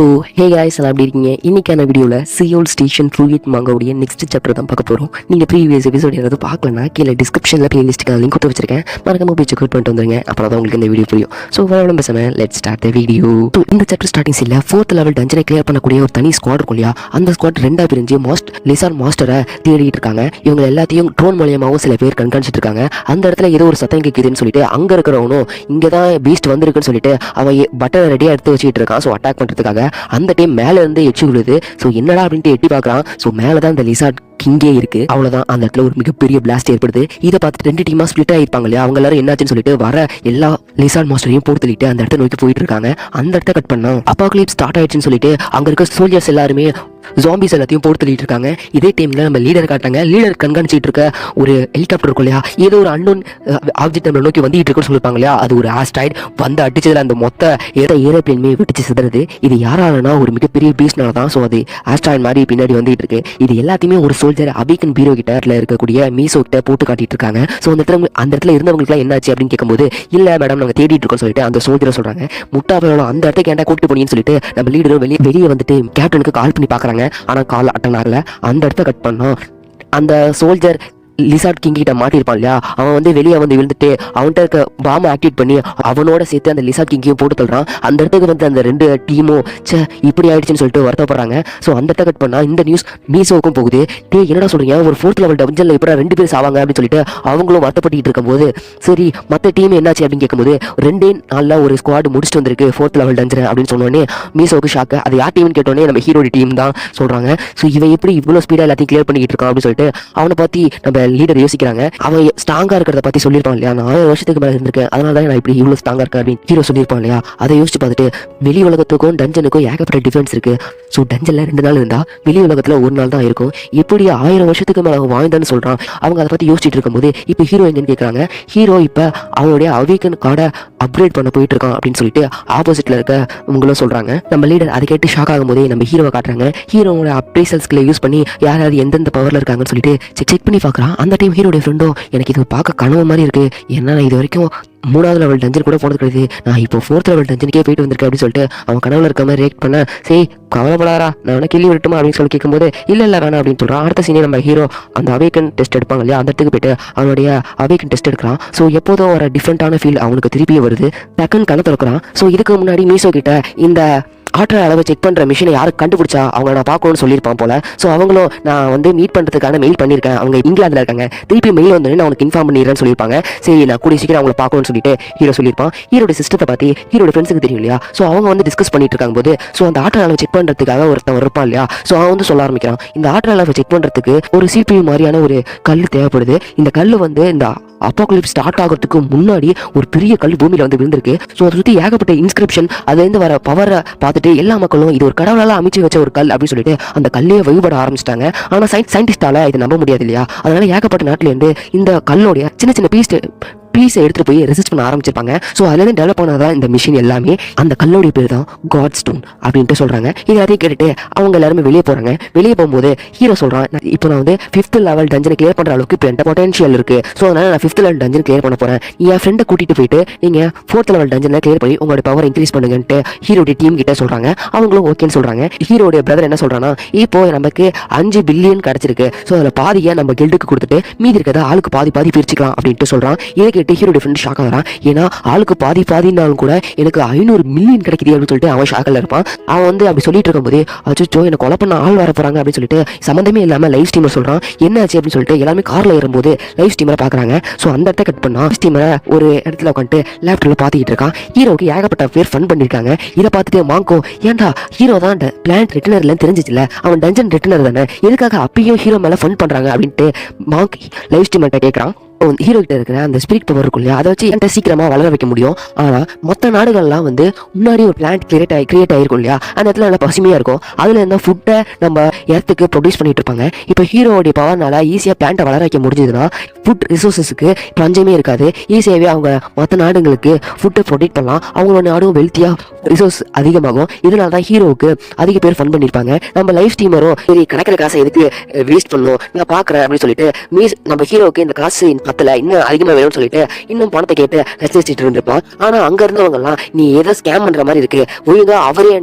So hey guys எல்லாம் எப்படி இருக்கீங்க? இன்னைக்கான வீடியோவில் சியோல் ஸ்டேஷன் ஃப்ளூயிட் மாங்காவுடைய நெக்ஸ்ட் சாப்டர் தான் பார்க்க போகிறோம். நீங்கள் ப்ரீவியஸ் எபிசோட் ஏதாவது பார்க்கலன்னா கீழே டிஸ்கிரிப்ஷனில் பிளேலிஸ்ட்டுக்கு லிங்க் கொடுத்து வச்சிருக்கேன். மறக்காம போய் செக் பண்ணிட்டு வந்துருங்க. அப்புறம் தான் உங்களுக்கு இந்த வீடியோ புரியும். ஸோ வேறு பேசாமல் let start the video. So இந்த சாப்டர் ஸ்டார்டிங் சீனில் 4th லெவல் டஞ்சனை கிளியர் பண்ணக்கூடிய ஒரு தனி ஸ்குவாட் இருக்கும் இல்லையா, அந்த ஸ்குவாட் ரெண்டாக பிரிஞ்சு லிசார் மாஸ்டரை தேடிட்டு இருக்காங்க. இவங்க எல்லாத்தையும் ட்ரோன் மூலியமாகவும் சில பேர் கண்காணிச்சிட்டு இருக்காங்க. அந்த இடத்துல ஏதோ ஒரு சத்தம் கேட்குதுன்னு சொல்லிட்டு அங்கே இருக்கிறவனும் இங்கே தான் பீஸ்ட் வந்திருக்குன்னு சொல்லிட்டு அவன் பட்டனை ரெடியாக எடுத்து வச்சுட்டு இருக்கான். ஸோ அட்டாக் பண்ணுறதுக்காக அந்த டைம் மேல இருந்து எச்சு விழுது. ஸோ என்னடா அப்படின்ட்டு எட்டி பார்க்குறான். ஸோ மேலே தான் இந்த லிசார்ட் கிங்கே இருக்கு. அவ்வளவுதான், அந்த இடத்துல ஒரு மிகப்பெரிய பிளாஸ்ட் ஏற்படுது. இதை பார்த்துட்டு 2 டீமா ஸ்பிளிட் ஆயிருப்பாங்க இல்லையா, அவங்க எல்லாரும் என்னாச்சுன்னு சொல்லிட்டு வர எல்லா லிசார்ட் மாஸ்டரையும் போட்டு தள்ளிட்டு அந்த இடத்த நோக்கி போயிட்டு இருக்காங்க. அந்த இடத்த கட் பண்ணா அப்பாக்லிப்ஸ் ஸ்டார்ட் ஆயிடுச்சுன்னு சொல்லிட்டு அங்க இருக்க சோல்ஜர்ஸ் எல்லாருமே ஜாம்பிஸ் எல்லாத்தையும் போட்டு தள்ளிட்டு இருக்காங்க. இதே டைம்ல நம்ம லீடர் காட்டாங்க. லீடர் கண்காணிச்சிட்டு இருக்க ஒரு ஹெலிகாப்டர் இருக்கும் இல்லையா, ஏதோ ஒரு அன்னோன் ஆப்ஜெக்ட் நம்ம நோக்கி வந்துட்டு இருக்குன்னு சொல்லிருப்பாங்க இல்லையா, அது ஒரு ஆஸ்ட்ராய்டு வந்து அடிச்சதுல அந்த மொத்த ஏரோப்ளேனுமே வெடிச்சு சிதறது. இது யாராலனா ஒரு மிகப்பெரிய பீஸ்னால தான். ஸோ அது ஆஸ்ட்ராய்டு மாதிரி பின்னாடி வந்துட்டு இருக்கு. இது எல்லாத்தையுமே ஒரு சோல்ஜர் அபிகன் பீரோ கிட்ட இருக்கக்கூடிய மீசோ கிட்ட போட்டு காட்டிட்டு இருக்காங்க. ஸோ அந்த இடத்துல இருந்தவங்களுக்கு என்னாச்சு அப்படின்னு கேட்கும்போது, இல்ல மேடம் நாங்கள் தேடிட்டு இருக்கோம் சொல்லிட்டு அந்த சோல்ஜரை சொல்றாங்க. முட்டாவையோட அந்த இடத்துக்கு ஏன்டா கூட்டிட்டு போனீங்கன்னு சொல்லிட்டு நம்ம லீடரும் வெளியே வந்துட்டு கேப்டனுக்கு கால் பண்ணி பாக்குறாங்க. ஆனா கால் அட்டன் ஆகல. அந்த இடத்த கட் பண்ணோம். அந்த சோல்ஜர் லிசார்ட் கிங் கிட்ட மாட்டிருப்பான் இல்லையா, அவன் வந்து வெளியே வந்து விழுந்துட்டு அவன்கிட்ட இருக்க பாம்பை ஆக்டிவேட் பண்ணி அவனோட சேர்த்து அந்த லிசார்ட் கிங்கையும் போட்டு தள்ளுறான். அந்த இடத்துக்கு வந்து அந்த 2 டீமும் இப்படி ஆயிடுச்சுன்னு சொல்லிட்டு வருத்தப்படுறாங்க. ஸோ அந்த இடத்த கட் பண்ணா இந்த நியூஸ் மீசோவுக்கும் போகுது. என்னடா சொல்றீங்க, ஒரு 4th லெவல் டஞ்சன்ல இப்ப 2 பேர் சாவாங்க அப்படின்னு சொல்லிட்டு அவங்களும் வருத்தப்பட்டு இருக்கும்போது, சரி மற்ற டீம் என்னாச்சு அப்படின்னு கேட்கும்போது 2 நாள்ல ஒரு ஸ்குவாட் முடிச்சுட்டு வந்திருக்கு 4th லெவல் டஞ்சன் அப்படின்னு சொன்னோடனே மீசோவுக்கு ஷாக்கு. அது யார் டீம்னு கேட்டோடனே நம்ம ஹீரோட டீம் தான் சொல்றாங்க. ஸோ இவன் எப்படி இவ்வளவு ஸ்பீடா எல்லாத்தையும் கிளியர் பண்ணிட்டு இருக்கான் அப்படின்னு சொல்லிட்டு அவனை பத்தி நம்ம லீடர் யோசிக்கிறாங்க. அவன் ஸ்ட்ராங்கா இருக்கிறத பத்தி சொல்லியிருப்பான் இல்லையா, நான் 1000 வருஷத்துக்கு மேல இருந்திருக்கேன், அதனால தான் நான் இப்படி இவ்வளவு ஸ்ட்ராங்கா இருக்கேன் அப்படின்னு ஹீரோ சொல்லியிருப்பான் இல்லையா. அதை யோசிச்சு பார்த்துட்டு வெளி உலகத்துக்கும் டஞ்சனுக்கும் ஏகப்பட்ட டிஃபரன்ஸ் இருக்கு. ஸோ டஞ்சன்ல 2 நாள் இருந்தா வெளி உலகத்துல 1 நாள் தான் இருக்கும். எப்படி 1000 வருஷத்துக்கு மேல அவன் வாழ்ந்தான்னு சொல்றான். அவங்க அதை பத்தி யோசிச்சுட்டு இருக்கும்போது இப்ப ஹீரோ எங்கன்னு கேட்கறாங்க. ஹீரோ இப்ப அவனுடைய அவேக்கன் கார்டை அப்கிரேட் பண்ண போயிட்டு இருக்கான் அப்படின்னு சொல்லிட்டு ஆப்போசிட்ல இருக்க உங்களும் சொல்றாங்க. நம்ம லீடர் அதை கேட்டு ஷாக் ஆகும் போதே நம்ம ஹீரோவை காட்டுறாங்க. ஹீரோவோட அப்ரேசல்ஸ்களை யூஸ் பண்ணி யார் யார் எந்தெந்த பவர்ல இருக்காங்கன்னு சொல்லிட்டு செக் பண்ணி பாக்குறான். அந்த டைம் ஹீரோடைய ஃப்ரெண்டோ எனக்கு இது பார்க்க கனவு மாதிரி இருக்கு, ஏன்னா இது வரைக்கும் 3வது லெவல் டஞ்சன் கூட போனது கிடையாது, நான் இப்போ 4th லெவல் டஞ்சனுக்கே போயிட்டு வந்திருக்கேன் அப்படின்னு சொல்லிட்டு அவன் கனவுல இருக்க மாதிரி ரியாக்ட் பண்ண, சரி கவலைப்படாரா நான் வேணா கிள்ளி விட்டுமா அப்படின்னு சொல்லி கேட்கும்போது இல்ல வேணாம் அப்படின்னு சொல்றான். அடுத்த சீனே நம்ம ஹீரோ அந்த அவேக்கன் டெஸ்ட் எடுப்பாங்க இல்லையா, அந்த இடத்துக்கு போயிட்டு அவனுடைய அவேக்கன் டெஸ்ட் எடுக்கிறான். ஸோ எப்போதும் ஒரு டிஃப்ரெண்டான ஃபீல் அவனுக்கு திருப்பியே வருது. டக்குன்னு கண்ணை திறக்கிறான். ஸோ இதுக்கு முன்னாடி மீசோ கிட்ட இந்த ஆற்றல் அளவை செக் பண்ற மிஷினை யாருக்கு கண்டுபிடிச்சா அவங்க நான் பார்க்கணும்னு சொல்லியிருப்பான் போல. ஸோ அவங்களும் நான் வந்து மீட் பண்றதுக்கான மெயில் பண்ணியிருக்கேன், அவங்க இங்கிலாந்துல இருக்காங்க, திருப்பி மெயில் வந்து நான் உனக்கு இன்ஃபார்ம் பண்ணிடுறேன்னு சொல்லியிருப்பாங்க. சரி நான் கூடிய சீக்கிரம் அவங்களை பார்க்கணும்னு சொல்லிட்டு ஹீரோ சொல்லியிருப்பான். ஹீரோட சிஸ்டத்தை பத்தி ஹீரோட ஃப்ரெண்ட்ஸுக்கு தெரியும் இல்லையா, ஸோ அவங்க வந்து டிஸ்கஸ் பண்ணிட்டு இருக்காங்க போது ஸோ அந்த ஆற்றல் அளவை செக் பண்றதுக்காக ஒருத்தன் இருப்பான் இல்லையா, ஸோ அவன் வந்து சொல்ல ஆரம்பிக்கிறான். இந்த ஆற்றல் அளவை செக் பண்றதுக்கு ஒரு CPU மாதிரியான ஒரு கல் தேவைப்படுது. இந்த கல் வந்து இந்த அப்பாகலிப்ஸ் ஸ்டார்ட் ஆகிறதுக்கு முன்னாடி ஒரு பெரிய கல் பூமியில வந்து விழுந்திருக்கு. ஸோ அதை சுற்றி ஏகப்பட்ட இன்ஸ்கிரிப்ஷன், அதுலேருந்து வர பவரை பார்த்துட்டு எல்லா மக்களும் இது ஒரு கடவுளால அமைச்சு வச்ச ஒரு கல் அப்படின்னு சொல்லிட்டு அந்த கல்லையே வழிபட ஆரம்பிச்சிட்டாங்க. ஆனால் சயின்டிஸ்டால இது நம்ப முடியாது இல்லையா, அதனால ஏகப்பட்ட நாட்டில இருந்து இந்த கல்லோடைய சின்ன சின்ன பீஸை எடுத்துட்டு போய் ரெசிஸ்ட் பண்ண ஆரம்பிச்சிருப்பாங்க. ஸோ அதுலேருந்து டெவலப் பண்ணதான் இந்த மிஷின் எல்லாமே. அந்த கல்லோடைய பேர் தான் காட் ஸ்டோன் அப்படின்ட்டு சொல்றாங்க. இது எல்லாத்தையும் கேட்டுட்டு அவங்க எல்லாருமே வெளியே போறாங்க. வெளியே போகும்போது ஹீரோ சொல்றான், இப்போ நான் வந்து 5th லெவல் டஞ்சனை கிளியர் பண்ற அளவுக்கு இப்போ என்கிட்ட பொட்டன்ஷியல் இருக்கு. ஸோ அதனால நான் 5th லெவல் டஞ்சன் கிளியர் பண்ண போறேன், என் ஃப்ரெண்டை கூட்டிட்டு போயிட்டு நீங்க 4th லெவல் டஞ்சனை கிளியர் பண்ணி உங்களோட பவர் இன்க்ரீஸ் பண்ணுங்கன்ட்டு ஹீரோடைய டீம் கிட்ட சொல்றாங்க. அவங்களும் ஓகேன்னு சொல்றாங்க. ஹீரோடைய பிரதர் என்ன சொல்றான்னா, இப்போ நமக்கு 5 பில்லியன் கிடைச்சிருக்கு, ஸோ அதில் பாதியை நம்ம கில்டுக்கு கொடுத்துட்டு மீதி இருக்கிறத ஆளுக்கு பாதி பிரிச்சுக்கலாம் அப்படின்ட்டு சொல்றான். கேட்டு ஹீரோட ஃப்ரெண்ட் ஷாக் ஆகிறான். ஏன்னா ஆளுக்கு பாதினாலும் கூட எனக்கு 500 மில்லியன் கிடைக்குது அப்படின்னு சொல்லிட்டு அவன் ஷாக்கில் இருப்பான். அவன் வந்து அப்படி சொல்லிட்டு இருக்கும்போது அச்சோ எனக்கு கொலை பண்ண ஆள் வர போறாங்க அப்படின்னு சொல்லிட்டு சம்மந்தமே இல்லாம லைவ் ஸ்ட்ரீமர் சொல்றான். என்ன ஆச்சு அப்படின்னு சொல்லிட்டு எல்லாமே கார்ல ஏறும்போது லைவ் ஸ்ட்ரீமரை பாக்குறாங்க. ஸோ அந்த இடத்த கட் பண்ணா ஸ்ட்ரீமரை ஒரு இடத்துல உட்காந்துட்டு லேப்டாப்ல பாத்துக்கிட்டு இருக்கான். ஹீரோக்கு ஏகப்பட்ட பேர் ஃபன் பண்ணிருக்காங்க. இதை பார்த்துட்டு மாங்கோ, ஏன்டா ஹீரோ தான் பிளான்ட் ரிட்டனர்ல தெரிஞ்சிச்சுல, அவன் டஞ்சன் ரிட்டனர் தானே, எதுக்காக அப்பயும் ஹீரோ மேல ஃபன் பண்றாங்க அப்படின்ட்டு மாங்க் லைவ் ஸ்ட்ரீமர்கிட்ட கேட்கறான். ஹீரோ கிட்ட இருக்கிற அந்த ஸ்பிரிட் பவர் இருக்கும் இல்லையா, அதை வச்சு என்கிட்ட சீக்கிரமா வளர வைக்க முடியும். ஆனா மொத்த நாடுகள்லாம் வந்து முன்னாடி ஒரு பிளான்ட் கிரியேட் ஆயிருக்கும் இல்லையா, அந்த இடத்துல நல்லா பசுமையா இருக்கும், அதுல இருந்த ஃபுட்டை நம்ம இடத்துக்கு ப்ரொடியூஸ் பண்ணிட்டு இருப்பாங்க. இப்போ ஹீரோடைய பவர்னால ஈஸியா பிளான்ட்டை வளர வைக்க முடிஞ்சதுன்னா ஃபுட் ரிசோர்ஸஸ்க்கு பஞ்சமே இருக்காது. ஈஸியாவே அவங்க மற்ற நாடுகளுக்கு ஃபுட்டை ப்ரொடியூட் பண்ணலாம். அவங்களோட நாடும் வெல்த்தியா ரிசோர்ஸ் அதிகமாகும். இதனால தான் ஹீரோவுக்கு அதிக பேர் ஃபன் பண்ணியிருப்பாங்க. நம்ம லைஃப் ஸ்ட்ரீமரும் சரி கிடைக்கிற காசை எதுக்கு வேஸ்ட் பண்ணணும் நான் பாக்குறேன் அப்படின்னு சொல்லிட்டு நம்ம ஹீரோவுக்கு இந்த காசு பத்தல, இன்னும் அதிகமா வேணும்னு சொல்லிட்டு இன்னும் பணத்தை கேட்டு ரசிச்சுட்டு இருந்திருப்பான். ஆனா அங்க இருந்தவங்க எல்லாம் நீ ஏதோ ஸ்கேம் பண்ற மாதிரி இருக்கு, ஒழுங்கா அவரே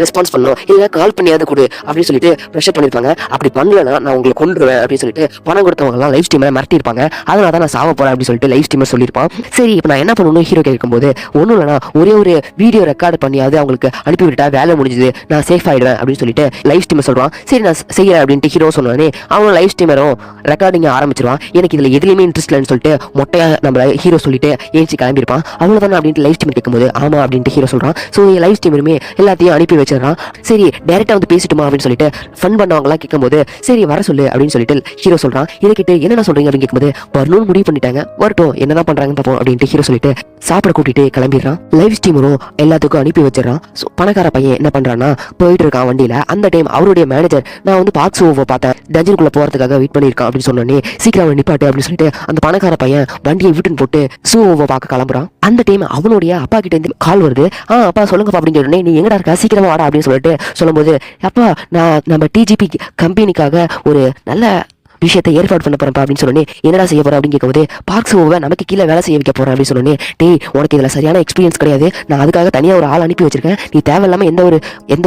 ரெஸ்பான்ஸ் பண்ணும், இல்ல கால் பண்ணியாவது கொடு அப்படின்னு சொல்லிட்டு ப்ரெஷர் பண்ணிருப்பாங்க. அப்படி பண்ணலன்னா நான் உங்களை கொண்டுருவேன் அப்படின்னு சொல்லிட்டு பணம் கொடுத்தவங்க எல்லாம் லைவ் ஸ்ட்ரீமரை மிரட்டிருப்பாங்க. அதனால தான் நான் சாவ போறேன் அப்படின்னு சொல்லிட்டு லைவ் ஸ்ட்ரீமர் சொல்லியிருப்பான். சரி இப்போ நான் என்ன பண்ணணும் ஹீரோ கேட்கும்போது, ஒன்றும் இல்லைனா ஒரே ஒரு வீடியோ ரெக்கார்டு பண்ணியாவது அவங்களுக்கு அனுப்பிவிட்டா வேலை முடிஞ்சது, நான் சேஃப் ஆயிடுவேன் அப்படின்னு சொல்லிட்டு லைவ் ஸ்ட்ரீமர் சொல்றான். சரி நான் செய்யறேன் அப்படின்ட்டு ஹீரோ சொன்னோடனே அவன் லைவ் ஸ்ட்ரீமரும் ரெக்கார்டிங் ஆரம்பிச்சிருவான். எனக்கு இதுல எதுலையுமே இன்ட்ரெஸ்ட் இல்லைன்னு சொல்லிட்டு மொட்டையா நம்ம ஹீரோ சொல்லிட்டு ஏஞ்சி கிளம்பியிருப்பான். அவ்வளவுதான் அப்படின்ட்டு லைவ் ஸ்ட்ரீமர் கேட்கும்போது ஆமா அப்படின்ட்டு ஹீரோ சொல்றான். ஸோ லைவ் ஸ்ட்ரீமருமே எல்லாத்தையும் அனுப்பி வச்சிடறான். சரி டைரக்டா வந்து பேசிட்டுமா அப்படின்னு சொல்லிட்டு ஃபன் பண்ணவங்களாம் கேட்கும்போது சரி வர சொல்லு அப்படின்னு சொல்லிட்டு ஹீரோ சொல்றான். இதை கிட்ட என்ன சொல்றீங்க அப்படின்னு கேட்கும்போது வரணும்னு முடிவு பண்ணிட்டாங்க, வரட்டும் என்னதான் பண்றாங்கன்னு பார்ப்போம் அப்படின்ட்டு ஹீரோ சொல்லிட்டு சாப்பிட கூட்டிட்டு கிளம்பிடுறான். லைவ் ஸ்ட்ரீமரும் எல்லாத்துக்கும் அனுப்பி வச்சிடறான். பணக்கார பையன் என்ன பண்றான்னா போயிட்டு இருக்கான் வண்டியில. அந்த டைம் அவருடைய மேனேஜர் நான் வந்து பார்க் ஷோவை பார்த்தேன், டஞ்சனுக்குள்ள போறதுக்காக வெயிட் பண்ணிருக்கான் அப்படின்னு சொன்னோடனே சீக்கிரம் நிப்பாட்டு அப்படின்னு சொல்லிட்டு அந்த பணக்கார பையன் வண்டியை விட்டுன்னு போட்டு ஷோவை பார்க்க கிளம்புறான். அந்த டைம் அவனுடைய அப்பா கிட்ட இருந்து கால் வருது. அப்பா சொல்லுங்கப்பா அப்படின்னு சொன்னே, நீ எங்கடா இருக்கா சீக்கிரமா வாடா அப்படின்னு சொல்லிட்டு சொல்லும்போது, அப்பா நான் நம்ம டிஜிபி கம்பெனிக்காக ஒரு நல்ல விஷயத்தை ஏற்பாடு பண்ண போறேன் அப்படின்னு சொன்னே, என்னடா செய்ய போறேன் அப்படின்னு கேட்கும்போது பார்க் ஷோவை நமக்கு கீழே வேலை செய்ய வைக்க போறேன் அப்படின்னு சொன்னே, டேய் உனக்கு இதுல சரியான எக்ஸ்பீரியன்ஸ் கிடையாது, நான் அதுக்காக தனியா ஒரு ஆள் அனுப்பி வச்சிருக்கேன், நீ தேவையில்லாம எந்த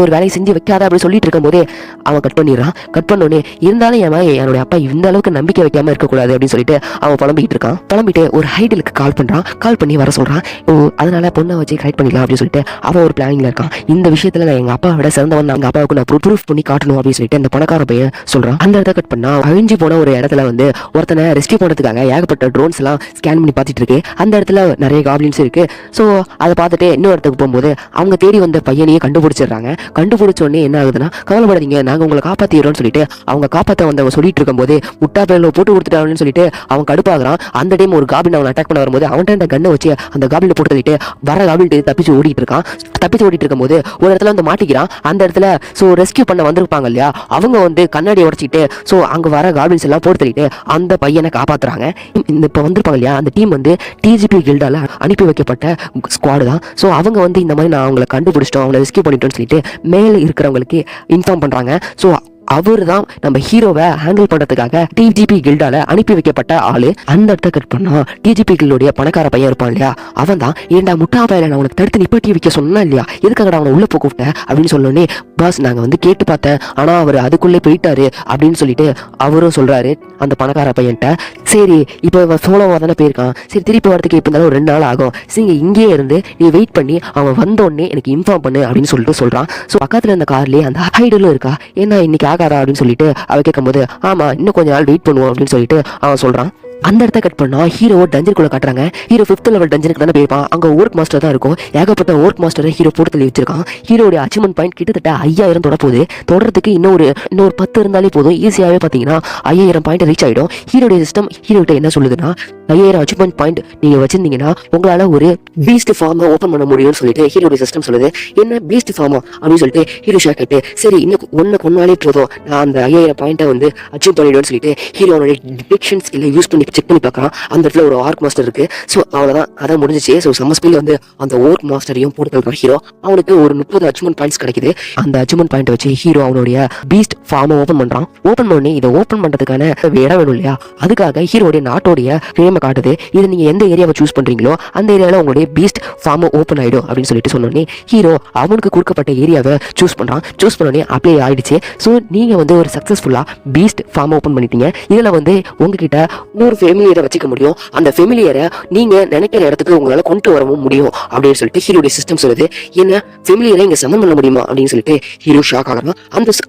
ஒரு வேலையை செஞ்சு வைக்காத அப்படின்னு சொல்லிட்டு இருக்கும் போதே அவன் கட் பண்ணிடுறான். கட் பண்ணோடனே இருந்தாலும் என்னுடைய அப்பா இந்த அளவுக்கு நம்பிக்கை வைக்காம இருக்கக்கூடாது அப்படின்னு சொல்லிட்டு அவன் புலம்பிட்டு இருக்கான். புலம்பிட்டு ஒரு ஹைடலுக்கு கால் பண்றான். கால் பண்ணி வர சொல்றான். அதனால பொண்ணை வச்சு கரெக்ட் பண்ணிடலாம் அப்படின்னு சொல்லிட்டு அவன் ஒரு பிளானிங்ல இருக்கான். இந்த விஷயத்துல நான் எங்க அப்பா விட சிறந்தவன், எங்க அப்பாவுக்கு நான் ப்ரூஃப் பண்ணி காட்டணும் அப்படின்னு சொல்லிட்டு அந்த பணக்கார பையன் சொல்றான். அந்த இடத்த கட் பண்ணா அழிஞ்சு போன ஒரு இடத்துல வந்து ஒருத்தனை ரெஸ்கியூ பண்றதுக்காக ஏகப்பட்ட ட்ரோன்ஸ் எல்லாம் ஸ்கேன் பண்ணி பார்த்துட்டு இருக்கு. அந்த இடத்துல நிறைய காப்ளின்ஸ் இருக்கு. ஸோ அதை பார்த்துட்டு இன்னொரு இடத்துக்கு போகும்போது அவங்க தேடி வந்த பையனையே கண்டுபிடிச்சிடுறாங்க. கண்டுபிடிச்ச உடனே என்ன ஆகுதுன்னா, கவலைப்படாதீங்க நாங்க உங்களை காப்பாத்திடுறோம்னு சொல்லிட்டு அவங்க காப்பாற்ற வந்தவங்க சொல்லிட்டு இருக்கும்போது முட்டா பேரில் போட்டு கொடுத்துட்டாங்கன்னு சொல்லிட்டு அவன் கடுப்பாகிறான். அந்த டைம் ஒரு காபின் அவன் அட்டாக் பண்ண வரும்போது அவன்கிட்ட அந்த கண்ணை வச்சு அந்த காபில போட்டு தள்ளிட்டு வர காபில் தப்பிச்சு ஓடிட்டு இருக்கான். தப்பிச்சு ஓடிட்டு இருக்கும்போது ஒரு இடத்துல வந்து மாட்டிக்கிறான். அந்த இடத்துல ஸோ ரெஸ்கியூ பண்ண வந்திருப்பாங்க இல்லையா, அவங்க வந்து கண்ணாடி உடச்சிட்டு ஸோ அங்க வர காபின்ஸ் எல்லாம் போட்டு தள்ளிட்டு அந்த பையனை காப்பாத்துறாங்க. இப்ப வந்திருப்பாங்க இல்லையா அந்த டீம் வந்து டிஜிபி கில்டால அனுப்பி வைக்கப்பட்ட ஸ்குவாடு தான். ஸோ அவங்க வந்து இந்த மாதிரி நான் அவங்களை கண்டுபிடிச்சிட்டோம், அவங்களை ரெஸ்கியூ பண்ணிட்டோம்னு சொல்லிட்டு மேலே இருக்கிறவங்களுக்கு இன்ஃபார்ம் பண்றாங்க. ஸோ அவர் தான் நம்ம ஹீரோவை ஹேண்டில் பண்றதுக்காக டிஜிபி கில்டால அனுப்பி வைக்கப்பட்ட ஆளு. அந்த இடத்த கட் பண்ணா டிஜிபி கில்டோடைய பணக்கார பையன் இருப்பான் இல்லையா, அவன் தான் ஏண்டா முட்டா பையல நான் உனக்கு தடுத்து நிப்பாட்டி வைக்க சொன்னா இல்லையா, எதுக்காக அவனை உள்ள போக அப்படின்னு சொன்னோடனே, பாஸ் நாங்க வந்து கேட்டு பார்த்தேன் ஆனா அவர் அதுக்குள்ளே போயிட்டாரு அப்படின்னு சொல்லிட்டு அவரும் சொல்றாரு அந்த பணக்கார பையன்ட்ட. சரி இப்போ சோலோவா தானே போயிருக்கான், சரி திருப்பி வரதுக்கு இப்போ இருந்தாலும் 2 நாள் ஆகும், சரி இங்கேயே இருந்து நீ வெயிட் பண்ணி அவன் வந்தோடனே எனக்கு இன்ஃபார்ம் பண்ணு அப்படின்னு சொல்லிட்டு சொல்றான். ஸோ பக்கத்துல இருந்த கார்லயே அந்த ஹைடலும் இருக்கா, ஏன்னா இன்னைக்கு ஆகாதா அப்படின்னு சொல்லிட்டு அவ கேட்கும்போது ஆமா இன்னும் கொஞ்ச நாள் வெயிட் பண்ணுவோம் அப்படின்னு சொல்லிட்டு அவன் சொல்றான். அந்த இடத்த கட் பண்ணா ஹீரோ டஞ்சனுக்குள்ள காட்டுறாங்க. ஹீரோ 5th லெவல் டஞ்சனுக்கு தானே போயிருப்பான். அங்க ஒர்க் மாஸ்டர் தான் இருக்கும். ஏகப்பட்ட ஒர்க் மாஸ்டரை ஹீரோ போட்டு தள்ளி வச்சிருக்கான். ஹீரோடைய அச்சீவ்மெண்ட் பாயிண்ட் கிட்டத்தட்ட 5000 தொட போகுது. தொடர்றதுக்கு இன்னொரு 10 இருந்தாலே போதும், ஈஸியாவே பாத்தீங்கன்னா 5000 பாயிண்ட் ரீச் ஆயிடும். ஹீரோடைய சிஸ்டம் ஹீரோ கிட்ட என்ன சொல்லுதுன்னா, 5000 அச்சீவ்மெண்ட் பாயிண்ட் நீங்க வச்சிருந்தீங்கன்னா உங்களால ஒரு பீஸ்ட் ஃபார்ம் ஓபன் பண்ண முடியும்னு சொல்லிட்டு ஹீரோடைய சிஸ்டம் சொல்லுது. என்ன பீஸ்ட் ஃபார்மா அப்படின்னு சொல்லிட்டு ஹீரோ ஷாக் ஆயிட்டு, சரி இன்னும் ஒன்னு கொண்டாலே போதும் நான் அந்த 5000 பாயிண்ட்டை வந்து அச்சீவ் பண்ணிடுவேன்னு சொல்லிட்டு ஹீரோனுடைய டிடெக்ஷன் ஸ்கில்லை யூஸ் பண்ணி செக் பண்ணி பார்க்கலாம். அந்த இடத்துல ஒரு ஆர்க் மாஸ்டர் இருக்கு. ஸோ அவ்வளோதான், அதான் முடிஞ்சிச்சு. ஸோ சம்ம ஸ்பீட்ல வந்து அந்த ஒர்க் மாஸ்டரையும் போட்டு ஹீரோ அவனுக்கு ஒரு 30 அச்சீவ்மெண்ட் பாயிண்ட்ஸ் கிடைக்குது. அந்த அச்சீவ்மெண்ட் பாயிண்ட் வச்சு ஹீரோ அவனுடைய பீஸ்ட் ஃபார்மை ஓப்பன் பண்றான். ஓப்பன் பண்ணி இதை ஓப்பன் பண்றதுக்கான இடம் வேணும் இல்லையா, அதுக்காக ஹீரோடைய நாட்டோடைய ஃப்ரேமை காட்டுது. இது நீங்க எந்த ஏரியாவை சூஸ் பண்றீங்களோ அந்த ஏரியாவில் உங்களுடைய பீஸ்ட் ஃபார்மை ஓப்பன் ஆயிடும் அப்படின்னு சொல்லிட்டு சொன்னோடனே ஹீரோ அவனுக்கு கொடுக்கப்பட்ட ஏரியாவை சூஸ் பண்றான். சூஸ் பண்ணோடனே அப்ளை ஆயிடுச்சு. ஸோ நீங்க வந்து ஒரு சக்சஸ்ஃபுல்லா பீஸ்ட் ஃபார்மை ஓப்பன் பண்ணிட்டீங்க. இதுல வந்து உங்ககிட்ட இன்னொரு ஃபேமிலியரை வச்சுக்க முடியும். அந்த ஃபேமிலியரை நீங்க நினைக்கிற இடத்துக்கு உங்களால கொண்டு வரவும் முடியும் அப்படின்னு சொல்லிட்டு ஹீரோடைய சிஸ்டம் சொல்லுது. என்ன ஃபேமிலியரை இங்க சமன் பண்ண முடியுமா அப்படின்னு சொல்லிட்டு ஹீரோ ஷாக் ஆகலாம்.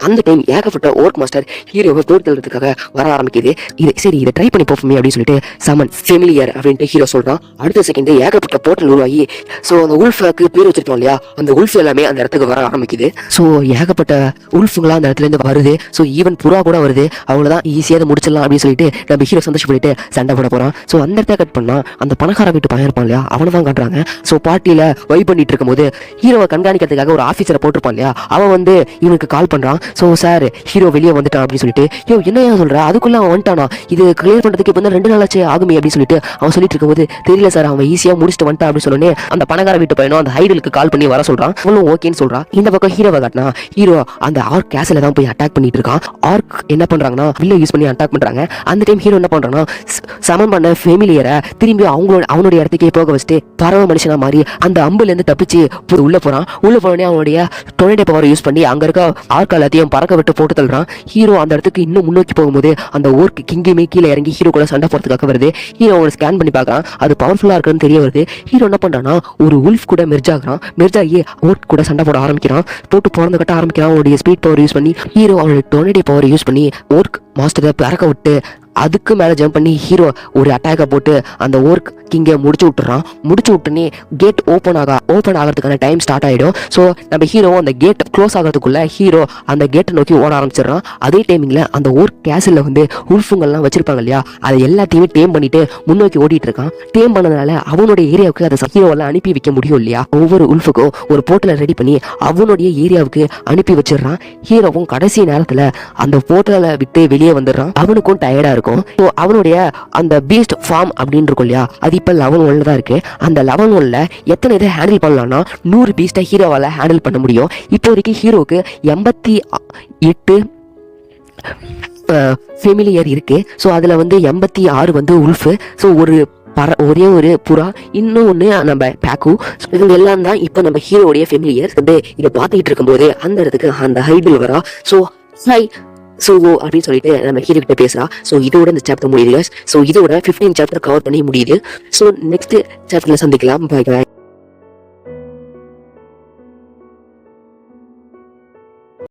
அந்த டைம் ஏகப்பட்ட ஒர்க் மாஸ்டர் ஹீரோவை தோற்கறதுக்காக வர ஆரம்பிக்குது. இதை ட்ரை பண்ணி போஃபமே அப்படின்னு சொல்லிட்டு சமன் ஃபேமிலியர் அப்படின்ட்டு ஹீரோ சொல்றான். அடுத்த செகண்ட் ஏகப்பட்ட போர்ட்டல் உருவாகி ஸோ அந்த உல்ஃபுக்கு பேர் வச்சிருப்போம் இல்லையா, அந்த உல்ஃப் எல்லாமே அந்த இடத்துக்கு வர ஆரம்பிக்குது. ஸோ ஏகப்பட்ட உல்ஃபுங்களா அந்த இடத்துல இருந்து வருது. ஸோ ஈவன் புறா கூட வருது. அவங்களதான் ஈஸியாக முடிச்சிடலாம் அப்படின்னு சொல்லிட்டு நம்ம ஹீரோ சந்தோஷப்பட்டு சண்டை போட போறான். ஸோ அந்த இடத்த கட் பண்ணா அந்த பணக்கார வீட்டு பையன் இருப்பான் இல்லையா, அவனை தான் காட்டுறாங்க. ஸோ பார்ட்டியில வைப் பண்ணிட்டு இருக்கும் போது ஹீரோவை கண்காணிக்கிறதுக்காக ஒரு ஆஃபீஸரை போட்டிருப்பான் இல்லையா, அவன் வந்து இவனுக்கு கால் பண்றான். ஸோ சார் ஹீரோ வெளியே வந்துட்டான் அப்படின்னு சொல்லிட்டு, என்ன சொல்ற அதுக்குள்ள அவன் வந்துட்டானா, இது கிளியர் பண்றதுக்கு இப்போ 2 நாளாச்சு ஆகுமே அப்படின்னு சொல்லிட்டு அவன் சொல்லிட்டு இருக்கும்போது, தெரியல சார் அவன் ஈஸியா முடிச்சுட்டு வந்துட்டான் அப்படின்னு சொன்னே அந்த பணக்கார வீட்டு பையனும் அந்த ஹைடலுக்கு கால் பண்ணி வர சொல்றான். அவனும் ஓகேன்னு சொல்றான். இந்த பக்கம் ஹீரோவை காட்டினா ஹீரோ அந்த ஆர்க் கேஸ்ல தான் போய் அட்டாக் பண்ணிட்டு இருக்கான். ஆர்க் என்ன பண்றாங்கன்னா வில்ல யூஸ் பண்ணி அட்டாக் பண்றாங்க. அந்த டைம் ஹீரோ என்ன பண்றான்னா சமன் பண்ண ஃபெமிலியரை திரும்பி அவனுடைய இடத்துக்கே போக வச்சுட்டு பறவை மனுஷனா மாறி அந்த அம்புலேருந்து தப்பிச்சு உள்ள போனோடனே அவனுடைய டொர்னேடோ பவர் யூஸ் பண்ணி அங்க இருக்க ஆட்கள் எல்லாத்தையும் பறக்க விட்டு போட்டு தள்ளுறான். ஹீரோ அந்த இடத்துக்கு இன்னும் முன்னோக்கி போகும்போது அந்த ஓர்க் கிங்குமே கீழே இறங்கி ஹீரோ கூட சண்டை போறதுக்காக வருது. ஹீரோ அவனை ஸ்கேன் பண்ணி பார்க்கறான், அது பவர்ஃபுல்லா இருக்குன்னு தெரிய வருது. ஹீரோ என்ன பண்றான்னா ஒரு உல்ஃப் கூட மெர்ஜ் ஆகி ஓர்க் கூட சண்டை போட ஆரம்பிக்கிறான். போட்டு பிறந்த கட்ட ஆரம்பிக்கிறான். அவனுடைய ஸ்பீட் பவர் யூஸ் பண்ணி ஹீரோ அவனுடைய டொர்னேடோ பவர் யூஸ் பண்ணி ஓர்க் மாஸ்டரை பறக்க விட்டு அதுக்கு மேலே ஜம்ப் பண்ணி ஹீரோ ஒரு அட்டாக்கை போட்டு அந்த ஓர்க் கிங்கை முடிச்சு விட்டுனே கேட் ஓப்பன் ஆகிறதுக்கான டைம் ஸ்டார்ட் ஆகிடும். ஸோ நம்ம ஹீரோ அந்த கேட் க்ளோஸ் ஆகிறதுக்குள்ள ஹீரோ அந்த கேட்டை நோக்கி ஓட ஆரம்பிச்சிடறான். அதே டைமிங்கில் அந்த ஓர்க் கேசலில் வந்து உல்ஃபுங்கள்லாம் வச்சிருப்பாங்க இல்லையா, அதை எல்லாத்தையுமே டேம் பண்ணிட்டு முன்னோக்கி ஓடிட்டு இருக்கான். டேம் பண்ணதுனால அவனுடைய ஏரியாவுக்கு அதை ஹீரோவெல்லாம் அனுப்பி வைக்க முடியும் இல்லையா. ஒவ்வொரு உல்ஃபுக்கும் ஒரு போர்ட்டலை ரெடி பண்ணி அவனுடைய ஏரியாவுக்கு அனுப்பி வச்சிடறான். ஹீரோவும் கடைசி நேரத்தில் அந்த போர்ட்டலை விட்டு வெளியே வந்துடுறான். அவனுக்கும் டயர்டா இருக்கும். அவனுடைய அந்த பீஸ்ட் ஃபார்ம் அப்படின்னு இருக்கும் இல்லையா, அது இப்ப லெவல் 1 தான் இருக்கு. அந்த லெவல் 1 எத்தனை இதை ஹேண்டில் பண்ணலாம்னா 100 பீஸ்டை ஹீரோவால ஹேண்டில் பண்ண முடியும். இப்போ வரைக்கும் ஹீரோவுக்கு 88 ஃபெமிலியர் இருக்கு. ஸோ அதுல வந்து 86 வந்து உல்ஃபு. ஸோ ஒரே ஒரு புறா, இன்னும் ஒன்று நம்ம பேக்கு. இவங்க எல்லாம் தான் இப்போ நம்ம ஹீரோடைய ஃபெமிலியர். வந்து இதை பார்த்துக்கிட்டு இருக்கும்போது அந்த இடத்துக்கு அந்த ஹைபிள் வரா. ஸோ அப்படின்னு சொல்லிட்டு நம்ம ஹீரோ கிட்ட பேசுறா. ஸோ இதோட இந்த சாப்டர் முடியுது. ஸோ இதோட 15 சாப்டர் கவர் பண்ணி முடியுது. ஸோ நெக்ஸ்ட் சாப்டர்ல சந்திக்கலாம். பாய் பாய்.